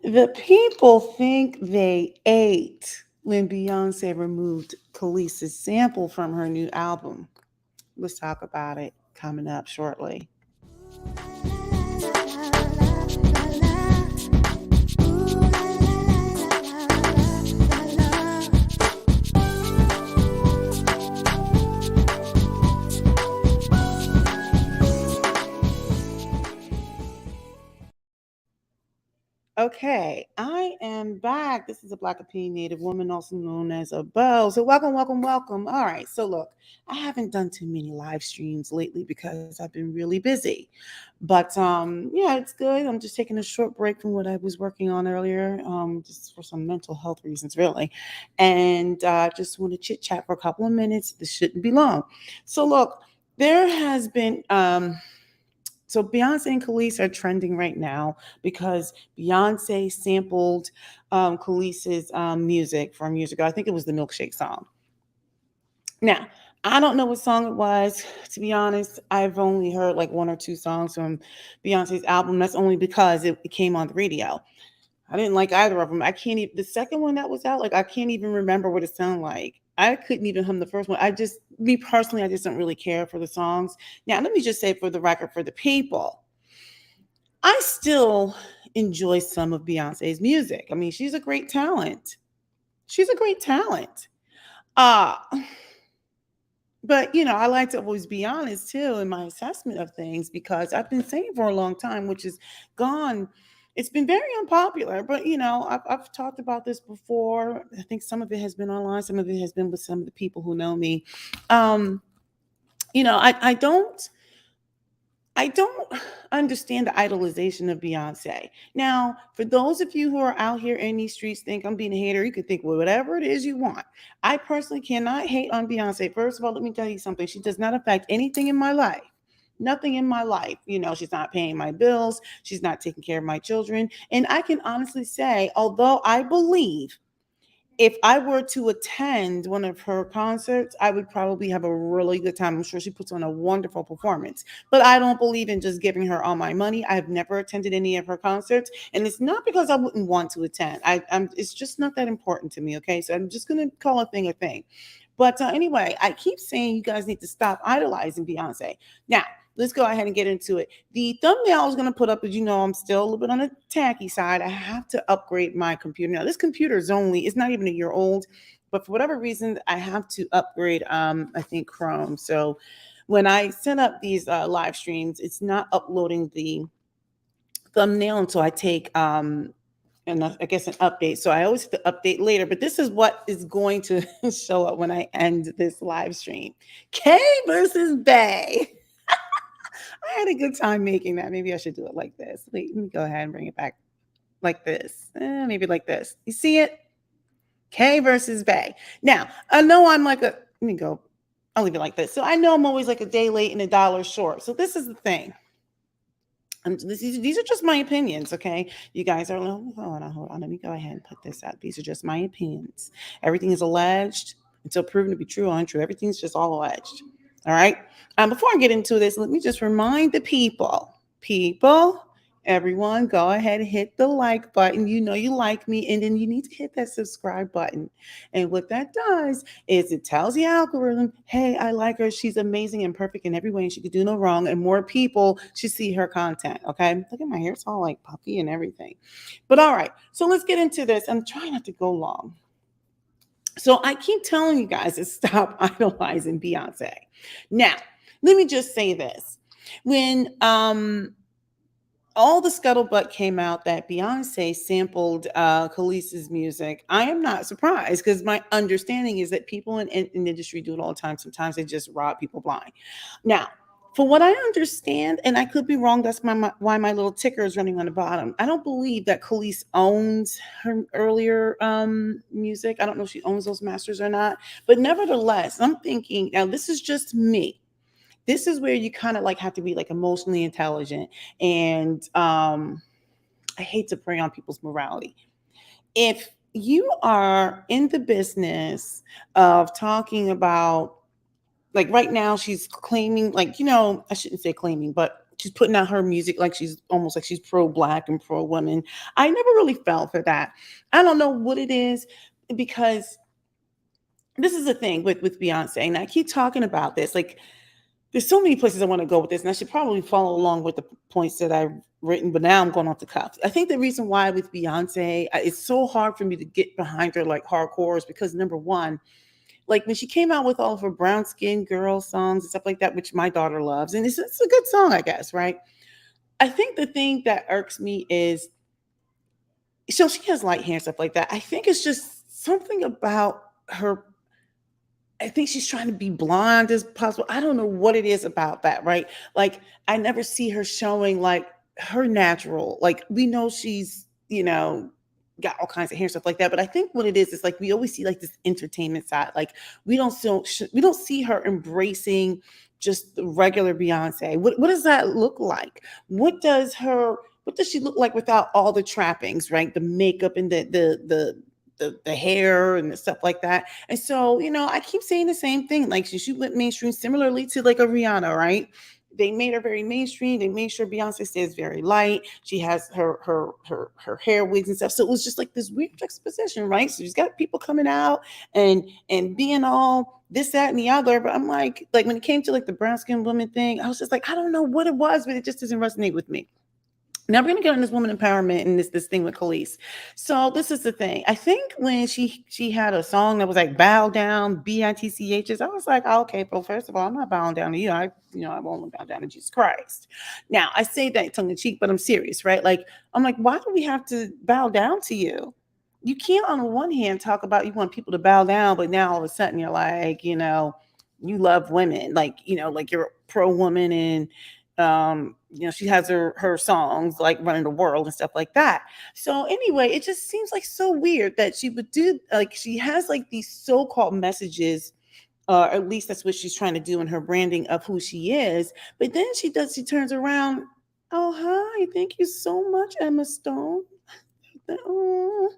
The people think they ate when Beyonce removed Khaleesi's sample from her new album. Let's talk about it coming up shortly. Okay, I am back. This is a Black Opinionated woman, also known as a Bo. So, welcome, welcome, welcome. All right, so look, I haven't done too many live streams lately because I've been really busy. But yeah, it's good. I'm just taking a short break from what I was working on earlier, just for some mental health reasons, really. And just want to chit chat for a couple of minutes. This shouldn't be long. So, look, there has been so Beyonce and Khalees are trending right now because Beyonce sampled Khalees's music from years ago. I think it was the Milkshake song. Now, I don't know what song it was. To be honest, I've only heard like one or two songs from Beyonce's album. That's only because it came on the radio. I didn't like either of them. I can't even, the second one that was out, like I can't even remember what it sounded like. I couldn't even hum the first one. Me personally, I just don't really care for the songs. Now, let me just say for the record, for the people, I still enjoy some of Beyonce's music. I mean, she's a great talent. She's a great talent. Uh, but I like to always be honest too in my assessment of things because I've been saying for a long time, which is gone. It's been very unpopular, but I've talked about this before. I think some of it has been online, some of it has been with some of the people who know me. Um, I don't understand the idolization of Beyonce. Now, for those of you who are out here in these streets think I'm being a hater, you can think well, whatever it is you want. I personally cannot hate on Beyonce. First of all, let me tell you something. She does not affect anything in my life. Nothing in my life. She's not paying my bills. She's not taking care of my children. And I can honestly say, although I believe if I were to attend one of her concerts, I would probably have a really good time. I'm sure she puts on a wonderful performance, but I don't believe in just giving her all my money. I've never attended any of her concerts, and it's not because I wouldn't want to attend. It's just not that important to me. Okay, so I'm just gonna call a thing a thing. But anyway, I keep saying you guys need to stop idolizing Beyonce. Now, let's go ahead and get into it. The thumbnail I was going to put up is, I'm still a little bit on the tacky side. I have to upgrade my computer. Now, this computer it's not even a year old, but for whatever reason, I have to upgrade, I think, Chrome. So when I set up these live streams, it's not uploading the thumbnail until I take and I guess an update. So I always have to update later, but this is what is going to show up when I end this live stream. K versus Bay. I had a good time making that. Maybe I should do it like this. Wait, let me go ahead and bring it back like this. Maybe like this. You see it? K versus Bay. Now, I know I'm like let me go. I'll leave it like this. So I know I'm always like a day late and a dollar short. So this is the thing. These are just my opinions, okay? You guys are, hold on. Let me go ahead and put this out. These are just my opinions. Everything is alleged until proven to be true or untrue. Everything's just all alleged. All right. Before I get into this, let me just remind the people, everyone, go ahead and hit the like button. You know you like me, and then you need to hit that subscribe button. And what that does is it tells the algorithm, hey, I like her. She's amazing and perfect in every way, and she could do no wrong. And more people should see her content. Okay. Look at my hair. It's all like puffy and everything. But all right. So let's get into this. I'm trying not to go long. So I keep telling you guys to stop idolizing Beyonce. Now, let me just say this. When all the scuttlebutt came out that Beyonce sampled Khaleesi's music, I am not surprised because my understanding is that people in the industry do it all the time. Sometimes they just rob people blind. Now, for what I understand, and I could be wrong, that's why my little ticker is running on the bottom. I don't believe that Khalees owns her earlier music. I don't know if she owns those masters or not. But nevertheless, I'm thinking, now this is just me. This is where you kind of like have to be like emotionally intelligent. And I hate to prey on people's morality. If you are in the business of talking about, like right now she's claiming, like, I shouldn't say claiming, but she's putting out her music like she's almost like she's pro black and pro women. I never really fell for that. I don't know what it is, because this is the thing with Beyonce, and I keep talking about this. Like, there's so many places I want to go with this, and I should probably follow along with the points that I've written, but now I'm going off the cuff. I think the reason why with Beyonce, it's so hard for me to get behind her like hardcore is because number one, like when she came out with all of her brown skin girl songs and stuff like that, which my daughter loves, and it's a good song, I guess, right? I think the thing that irks me is, so she has light hair and stuff like that. I think it's just something about her. I think she's trying to be blonde as possible. I don't know what it is about that, right? Like, I never see her showing like her natural. Like, we know she's, got all kinds of hair and stuff like that. But I think what it is like we always see like this entertainment side. Like, we don't see her embracing just the regular Beyonce. What does that look like? What does she look like without all the trappings, right? The makeup and the hair and the stuff like that. And so, I keep saying the same thing. Like, she went mainstream similarly to like a Rihanna, right? They made her very mainstream. They made sure Beyonce stays very light. She has her hair wigs and stuff. So it was just like this weird juxtaposition, right? So she's got people coming out and being all this, that, and the other. But I'm like when it came to like the brown skin woman thing, I was just like, I don't know what it was, but it just doesn't resonate with me. Now we're gonna get on this woman empowerment and this thing with Khalees. So this is the thing. I think when she had a song that was like "Bow Down," BITCHs, I was like, oh, okay, well, first of all, I'm not bowing down to you. I won't bow down to Jesus Christ. Now I say that tongue in cheek, but I'm serious, right? Like, I'm like, why do we have to bow down to you? You can't on the one hand talk about you want people to bow down, but now all of a sudden you're like, you love women, like you're a pro woman, and she has her songs like running the world and stuff like that. So anyway, it just seems like so weird that she would do, like, she has like these so-called messages, at least that's what she's trying to do in her branding of who she is. But then she turns around, oh hi, thank you so much, Emma Stone. Oh,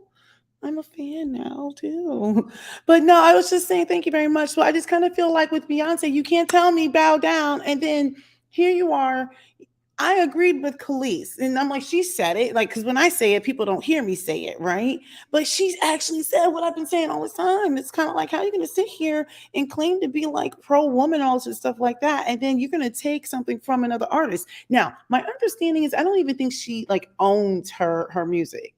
I'm a fan now too. But no, I was just saying thank you very much. So I just kind of feel like with Beyonce, you can't tell me bow down, and then here you are. I agreed with Khalees, and I'm like, she said it, like, because when I say it, people don't hear me say it, right? But she's actually said what I've been saying all the time. It's kind of like, how are you going to sit here and claim to be like pro woman, all this stuff like that, and then you're going to take something from another artist? Now, my understanding is, I don't even think she like owns her music.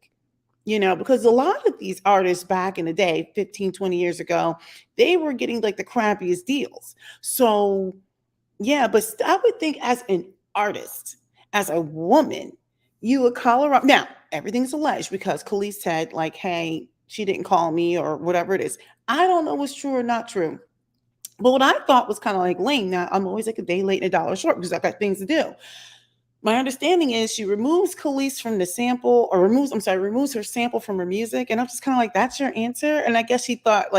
Because a lot of these artists back in the day, 15, 20 years ago, they were getting like the crappiest deals. So, yeah, but I would think as an artist, as a woman, you would call her up. Now, everything's alleged because Khalees said, like, hey, she didn't call me or whatever it is. I don't know what's true or not true. But what I thought was kind of like lame. Now, I'm always like a day late and a dollar short because I've got things to do. My understanding is she removes Khalees from the sample, or removes her sample from her music. And I'm just kind of like, that's your answer? And I guess she thought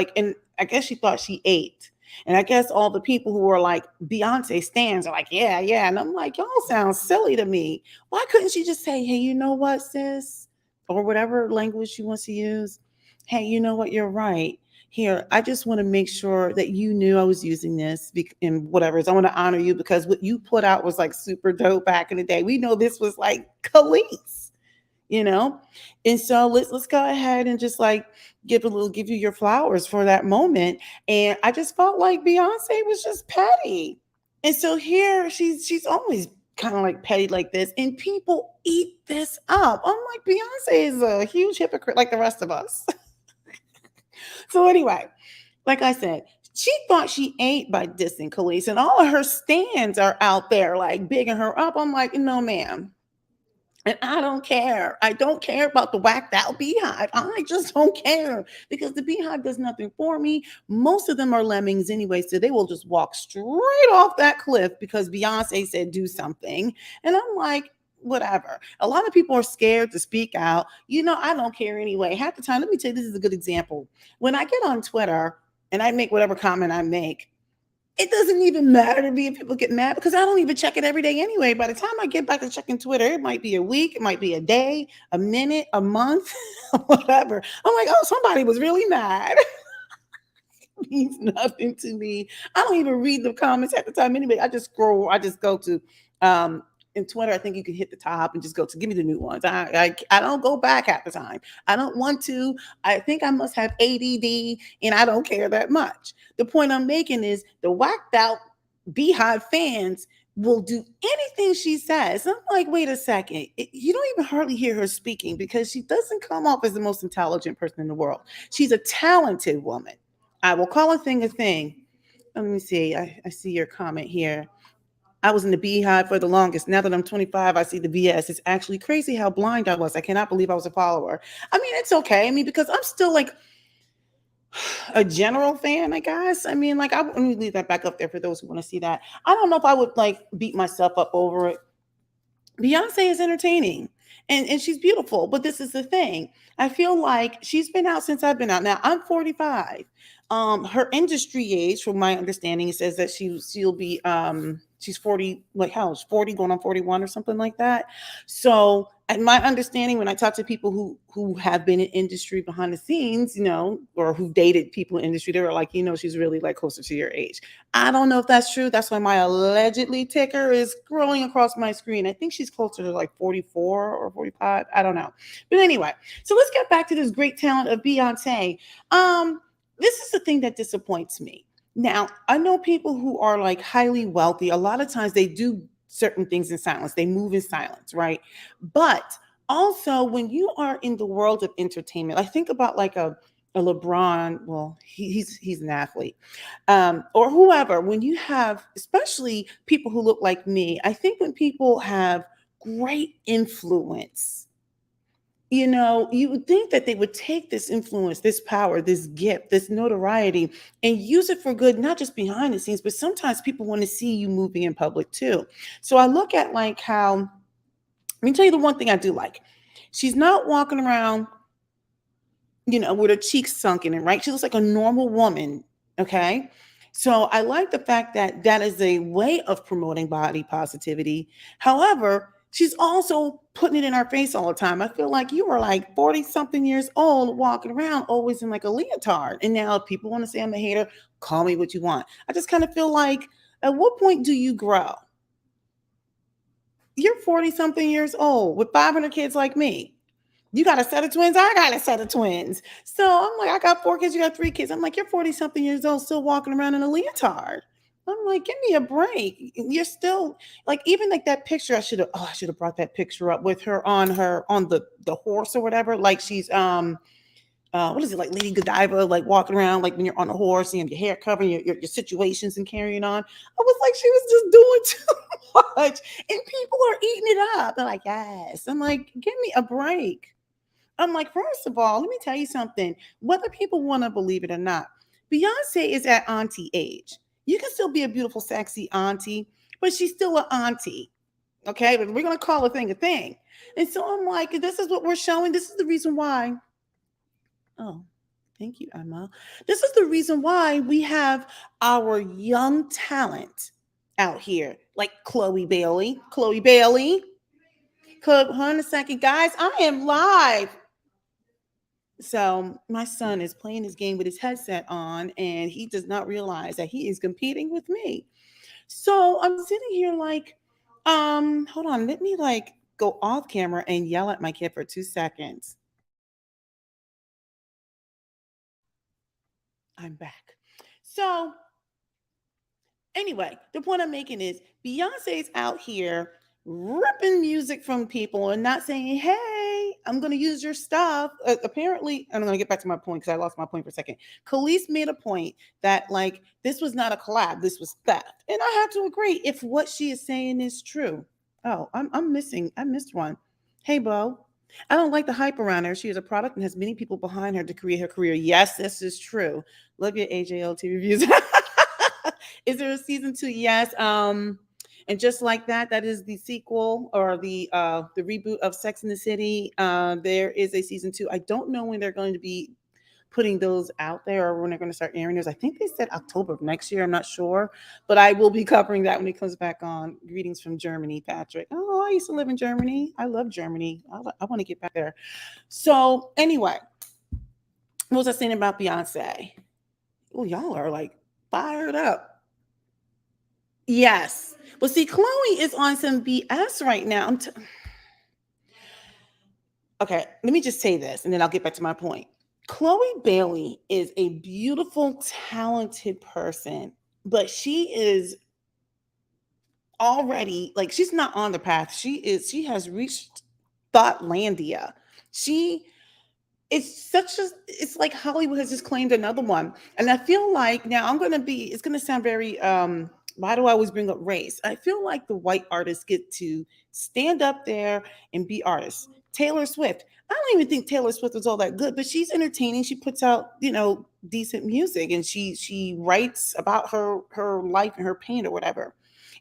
she ate. And I guess all the people who were like Beyonce stans are like, yeah, yeah. And I'm like, y'all sound silly to me. Why couldn't she just say, hey, you know what, sis? Or whatever language she wants to use. Hey, you know what? You're right. Here, I just want to make sure that you knew I was using this and whatever. I want to honor you because what you put out was like super dope back in the day. We know this was like Khalees, you know? And so let's go ahead and just like give you your flowers for that moment. And I just felt like Beyonce was just petty. And so here she's always kind of like petty like this, and people eat this up. I'm like, Beyonce is a huge hypocrite like the rest of us. So anyway, like I said, she thought she ate by dissing Khalees, and all of her stands are out there like bigging her up. I'm like, no, ma'am. And I don't care. I don't care about the whacked out beehive. I just don't care because the beehive does nothing for me. Most of them are lemmings anyway, so they will just walk straight off that cliff because Beyonce said do something. And I'm like, whatever. A lot of people are scared to speak out. I don't care anyway. Half the time, let me tell you, this is a good example. When I get on Twitter and I make whatever comment I make, it doesn't even matter to me if people get mad because I don't even check it every day anyway. By the time I get back to checking Twitter, it might be a week, it might be a day, a minute, a month, whatever. I'm like, oh, somebody was really mad. It means nothing to me. I don't even read the comments at the time anyway. I just scroll. I just go to in Twitter, I think you can hit the top and just go to give me the new ones. I don't go back half the time. I don't want to. I think I must have ADD and I don't care that much. The point I'm making is the whacked out Beehive fans will do anything she says. I'm like, wait a second. You don't even hardly hear her speaking because she doesn't come off as the most intelligent person in the world. She's a talented woman. I will call a thing a thing. Let me see. I see your comment here. I was in the Beehive for the longest. Now that I'm 25, I see the BS. It's actually crazy how blind I was. I cannot believe I was a follower. I mean, it's okay. I mean, because I'm still like a general fan, I guess. I mean, like, let me leave that back up there for those who want to see that. I don't know if I would like beat myself up over it. Beyonce is entertaining and she's beautiful, but this is the thing. I feel like she's been out since I've been out. Now I'm 45. Her industry age, from my understanding, it says that she'll be she's 40, like how 40 going on 41 or something like that. So and my understanding when I talk to people who have been in industry behind the scenes, you know, or who dated people in industry, they were like, you know, she's really like closer to your age. I don't know if that's true. That's why my allegedly ticker is scrolling across my screen. I think she's closer to like 44 or 45. I don't know. But anyway, so let's get back to this great talent of Beyonce. This is the thing that disappoints me. Now, I know people who are like highly wealthy. A lot of times they do certain things in silence. They move in silence, right? But also when you are in the world of entertainment, I think about like a LeBron. Well, he's an athlete, or whoever. When you have, especially people who look like me, I think when people have great influence, you know, you would think that they would take this influence, this power, this gift, this notoriety, and use it for good, not just behind the scenes, but sometimes people want to see you moving in public too. So I look at like how, let me tell you the one thing I do like. She's not walking around, you know, with her cheeks sunken in, right? She looks like a normal woman. Okay. So I like the fact that that is a way of promoting body positivity. However, she's also putting it in our face all the time. I feel like you were like 40 something years old walking around always in like a leotard. And now if people want to say I'm a hater, call me what you want. I just kind of feel like at what point do you grow? You're 40 something years old with 500 kids like me. You got a set of twins. I got a set of twins. So I'm like, I got 4 kids. You got 3 kids. I'm like, you're 40 something years old, still walking around in a leotard. I'm like, give me a break. You're still like, even like that picture. I should have brought that picture up with her on the horse or whatever. Like she's what is it, like Lady Godiva, like walking around like when you're on a horse and you have your hair covering your situations and carrying on. I was like, she was just doing too much, and people are eating it up. They're like, yes. I'm like, give me a break. I'm like, first of all, let me tell you something. Whether people want to believe it or not, Beyonce is at auntie age. You can still be a beautiful, sexy auntie, but she's still an auntie. Okay, but we're gonna call a thing a thing. And so I'm like, this is what we're showing. This is the reason why. Oh, thank you, Emma. This is the reason why we have our young talent out here, like Chloe Bailey. Chloe Bailey. Hold on a second, guys. I am live. So my son is playing his game with his headset on, and he does not realize that he is competing with me. So I'm sitting here like, hold on, let me like go off camera and yell at my kid for 2 seconds. I'm back. So anyway, the point I'm making is Beyonce's out here ripping music from people and not saying, hey, I'm going to use your stuff. Apparently, I'm going to get back to my point because I lost my point for a second. Khalees made a point that, like, this was not a collab, this was theft. And I have to agree if what she is saying is true. Oh, I missed one. Hey, Bo. I don't like the hype around her. She is a product and has many people behind her to create her career. Yes, this is true. Love your AJLT reviews. Is there a season 2? Yes. And just like that, that is the sequel or the reboot of Sex in the City. There is a season 2. I don't know when they're going to be putting those out there or when they're going to start airing those. I think they said October of next year. I'm not sure, but I will be covering that when it comes back on. Greetings from Germany, Patrick. Oh, I used to live in Germany. I love Germany. I want to get back there. So anyway, what was I saying about Beyonce? Oh, y'all are like fired up. Yes. Well, see, Chloe is on some BS right now. Okay, let me just say this and then I'll get back to my point. Chloe Bailey is a beautiful, talented person, but she is already like she's not on the path. She has reached Thoughtlandia. She it's like Hollywood has just claimed another one. And I feel like now it's gonna sound very why do I always bring up race? I feel like the white artists get to stand up there and be artists. Taylor Swift. I don't even think Taylor Swift was all that good, but she's entertaining. She puts out, decent music and she writes about her life and her pain or whatever.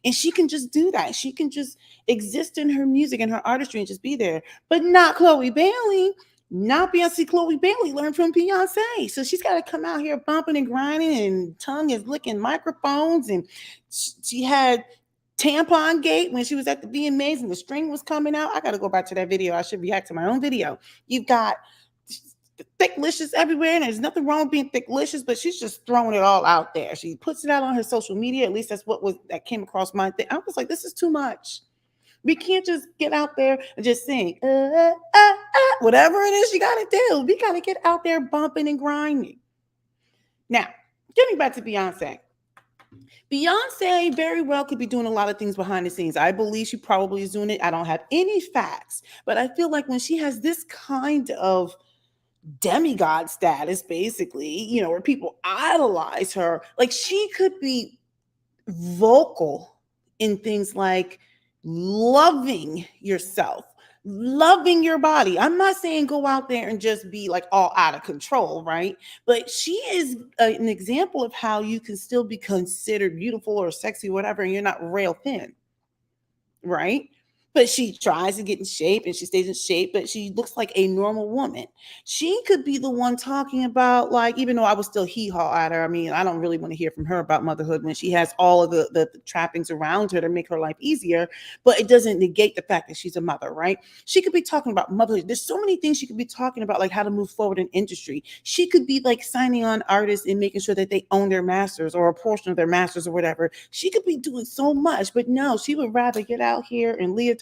And she can just do that. She can just exist in her music and her artistry and just be there. But not Chloe Bailey. Not Beyonce. Chloe Bailey learned from Beyonce. So she's got to come out here bumping and grinding and tongue is licking microphones. And she had tampon gate when she was at the VMAs and the string was coming out. I got to go back to that video. I should react to my own video. You've got thicklicious everywhere, and there's nothing wrong with being thicklicious, but she's just throwing it all out there. She puts it out on her social media. At least that's that came across my thing. I was like, this is too much. We can't just get out there and just sing, whatever it is you got to do. We got to get out there bumping and grinding. Now, getting back to Beyonce. Beyonce very well could be doing a lot of things behind the scenes. I believe she probably is doing it. I don't have any facts, but I feel like when she has this kind of demigod status, basically, where people idolize her, like she could be vocal in things like loving yourself, loving your body. I'm not saying go out there and just be like all out of control, right? But she is an example of how you can still be considered beautiful or sexy, whatever, and you're not rail thin, right? But she tries to get in shape and she stays in shape, but she looks like a normal woman. She could be the one talking about, like, even though I was still hee haw at her, I mean, I don't really want to hear from her about motherhood when she has all of the trappings around her to make her life easier, but it doesn't negate the fact that she's a mother, right? She could be talking about motherhood. There's so many things she could be talking about, like how to move forward in industry. She could be like signing on artists and making sure that they own their masters or a portion of their masters or whatever. She could be doing so much, but no, she would rather get out here in leotards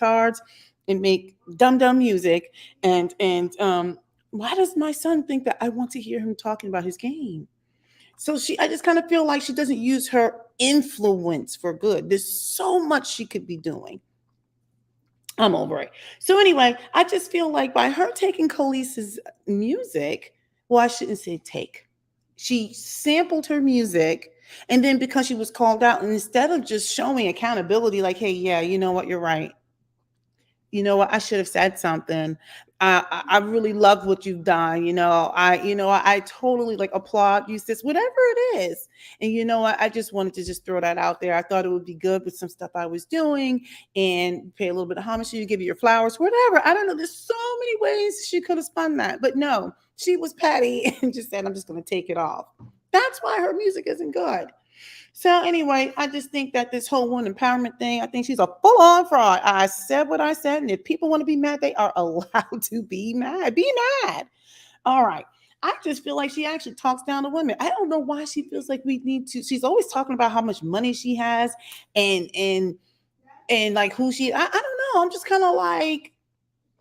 and make dumb music. And why does my son think that I want to hear him talking about his game? So I just kind of feel like she doesn't use her influence for good. There's so much she could be doing. I'm over it. So anyway, I just feel like by her taking Khaleesi's music, well, I shouldn't say take. She sampled her music, and then because she was called out, and instead of just showing accountability, like, hey, yeah, you know what, you're right. You know what, I should have said something. I really love what you've done. I totally like applaud you, sis, whatever it is. And you know what, I just wanted to just throw that out there. I thought it would be good with some stuff I was doing and pay a little bit of homage to you, give you your flowers, whatever. I don't know. There's so many ways she could have spun that, but no, she was petty and just said, I'm just going to take it off. That's why her music isn't good. So anyway, I just think that this whole woman empowerment thing, I think she's a full-on fraud. I said what I said, and if people want to be mad, they are allowed to be mad. Be mad. All right. I just feel like she actually talks down to women. I don't know why she feels like we need to. She's always talking about how much money she has and like who she. I don't know. I'm just kind of like,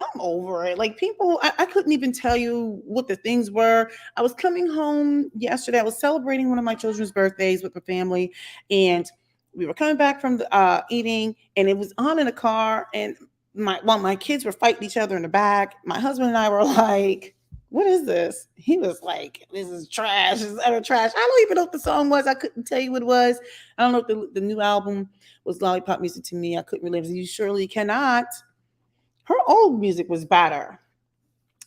I'm over it. Like people, I couldn't even tell you what the things were. I was coming home yesterday. I was celebrating one of my children's birthdays with the family, and we were coming back from the eating, and it was on in the car. And while my kids were fighting each other in the back, my husband and I were like, "What is this?" He was like, "This is trash. This is utter trash." I don't even know what the song was. I couldn't tell you what it was. I don't know if the new album was Lollipop Music to me. I couldn't relate. You surely cannot. Her old music was better.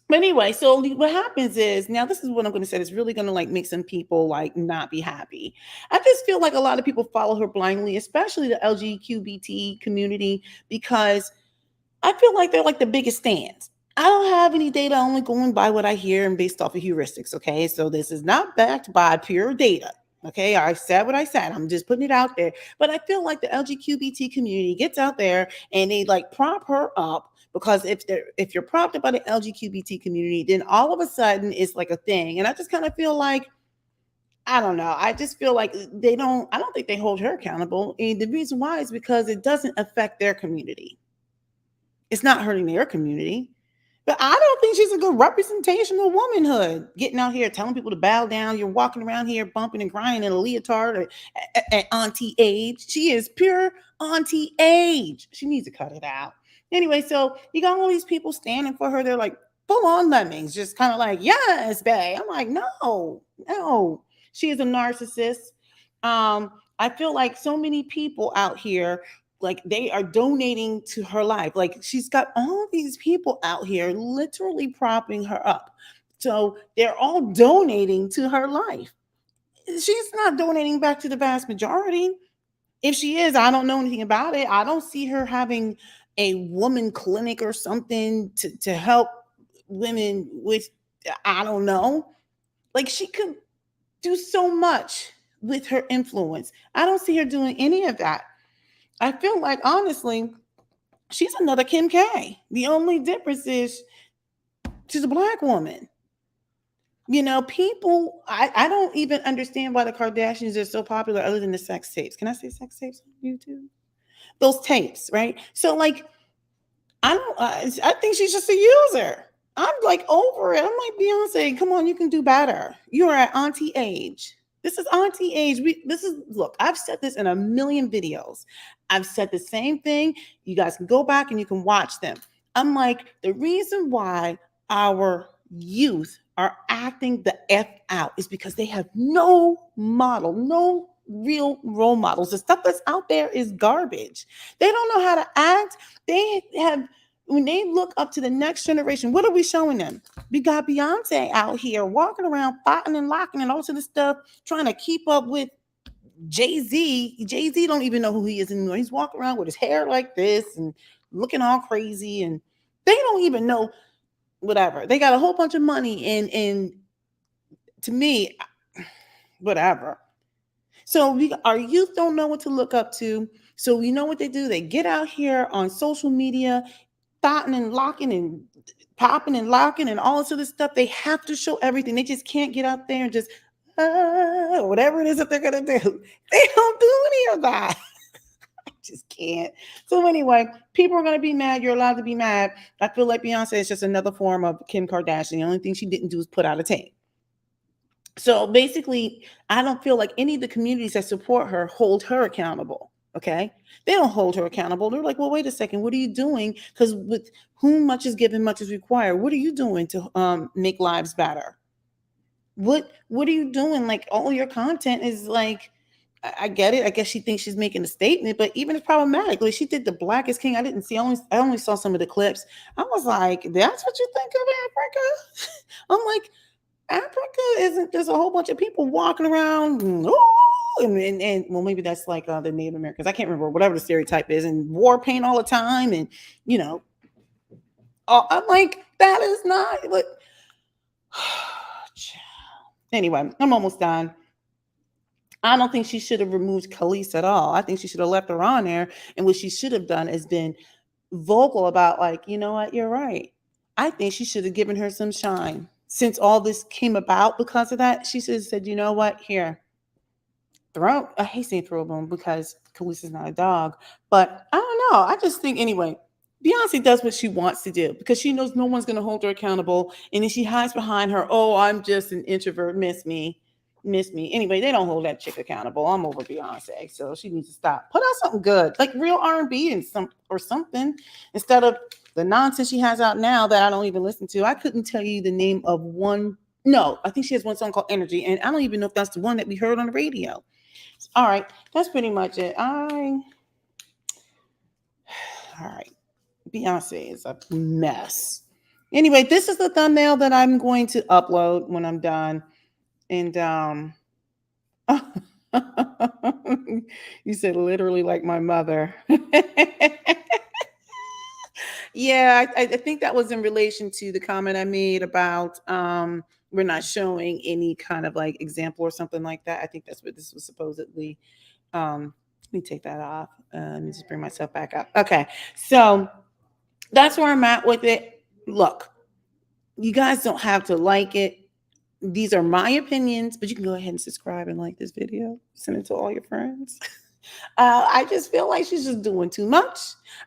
But anyway, so what happens is now this is what I'm going to say. It's really going to like make some people like not be happy. I just feel like a lot of people follow her blindly, especially the LGBT community, because I feel like they're like the biggest stands. I don't have any data, only going by what I hear and based off of heuristics. Okay, so this is not backed by pure data. Okay, I said what I said. I'm just putting it out there. But I feel like the LGBT community gets out there and they like prop her up because if you're propped up by the LGBT community, then all of a sudden it's like a thing. And I just kind of feel like I don't know. I just feel like they don't. I don't think they hold her accountable, and the reason why is because it doesn't affect their community. It's not hurting their community. But I don't think she's a good representation of womanhood. Getting out here telling people to bow down. You're walking around here bumping and grinding in a leotard at auntie age. She is pure auntie age. She needs to cut it out. Anyway, so you got all these people standing for her. They're like full on lemmings, just kind of like, yes, babe. I'm like, no, no. She is a narcissist. I feel like so many people out here like they are donating to her life. Like she's got all these people out here literally propping her up. So they're all donating to her life. She's not donating back to the vast majority. If she is, I don't know anything about it. I don't see her having a woman clinic or something to help women with, I don't know. Like she could do so much with her influence. I don't see her doing any of that. I feel like honestly, she's another Kim K. The only difference is she's a black woman. People, I don't even understand why the Kardashians are so popular other than the sex tapes. Can I say sex tapes on YouTube? Those tapes, right? So, like, I think she's just a user. I'm like over it. I'm like, Beyonce, come on, you can do better. You're at auntie age. This is auntie age. Look, I've said this in a million videos. I've said the same thing. You guys can go back and you can watch them. I'm like, the reason why our youth are acting the F out is because they have no model, no real role models. The stuff that's out there is garbage. They don't know how to act. They have when they look up to the next generation, what are we showing them? We got Beyonce out here walking around, fighting and locking and all sort of stuff, trying to keep up with Jay-Z. Jay-Z don't even know who he is anymore. He's walking around with his hair like this and looking all crazy, and they don't even know whatever. They got a whole bunch of money, and to me, whatever. So our youth don't know what to look up to. So you know what they do? They get out here on social media, thoughting and locking and popping and locking and all this other stuff. They have to show everything. They just can't get out there and just whatever it is that they're gonna do. They don't do any of that. I just can't. So anyway, people are gonna be mad. You're allowed to be mad. I feel like Beyonce is just another form of Kim Kardashian. The only thing she didn't do is put out a tape. So basically, I don't feel like any of the communities that support her hold her accountable. Okay. They don't hold her accountable. They're like, well, wait a second. What are you doing? Because with whom much is given, much is required. What are you doing to make lives better? What are you doing? Like all your content is like, I get it. I guess she thinks she's making a statement, but even it's problematic. Like she did the Blackest King. I didn't see. I only saw some of the clips. I was like, that's what you think of Africa? I'm like, Africa isn't just a whole bunch of people walking around, ooh, and well, maybe that's like the Native Americans. I can't remember whatever the stereotype is, and war paint all the time, and you know, I'm like, that is not what. Anyway, I'm almost done. I don't think she should have removed Khalees at all. I think she should have left her on there. And what she should have done is been vocal about, like, you know what, you're right. I think she should have given her some shine. Since all this came about because of that, she should have said, you know what, here, throw, I hate saying throw a bone because Khalees is not a dog. But I don't know. I just think, anyway, Beyonce does what she wants to do because she knows no one's going to hold her accountable. And then she hides behind her, oh, I'm just an introvert, miss me. Miss me. Anyway, they don't hold that chick accountable. I'm over Beyonce, so she needs to stop. Put out something good, like real R&B and something, instead of the nonsense she has out now that I don't even listen to. I couldn't tell you the name of one. No, I think she has one song called Energy, and I don't even know if that's the one that we heard on the radio. All right, that's pretty much it. All right, Beyonce is a mess. Anyway, this is the thumbnail that I'm going to upload when I'm done, and you said literally like my mother. Yeah, I think that was in relation to the comment I made about we're not showing any kind of like example or something like that. I think that's what this was supposedly. Let me take that off. Let me just bring myself back up. Okay, so that's where I'm at with it. Look, you guys don't have to like it. these are my opinions, but you can go ahead and subscribe and like this video, send it to all your friends. I just feel like she's just doing too much.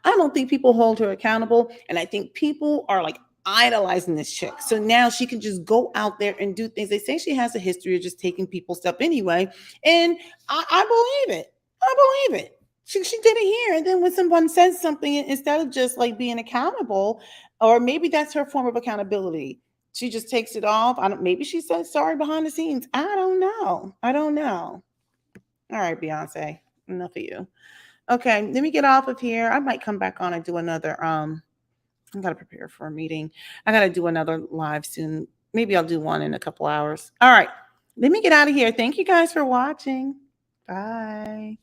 I don't think people hold her accountable. And I think people are like idolizing this chick. So now she can just go out there and do things. They say she has a history of just taking people's stuff anyway. And I believe it. I believe it. She did it here. And then when someone says something, instead of just like being accountable, or maybe that's her form of accountability, she just takes it off. I don't, maybe she said sorry behind the scenes. I don't know. I don't know. All right, Beyonce, enough of you. Okay, let me get off of here. I might come back on and do another. I gotta prepare for a meeting. I gotta do another live soon. Maybe I'll do one in a couple hours. All right, let me get out of here. Thank you guys for watching. Bye.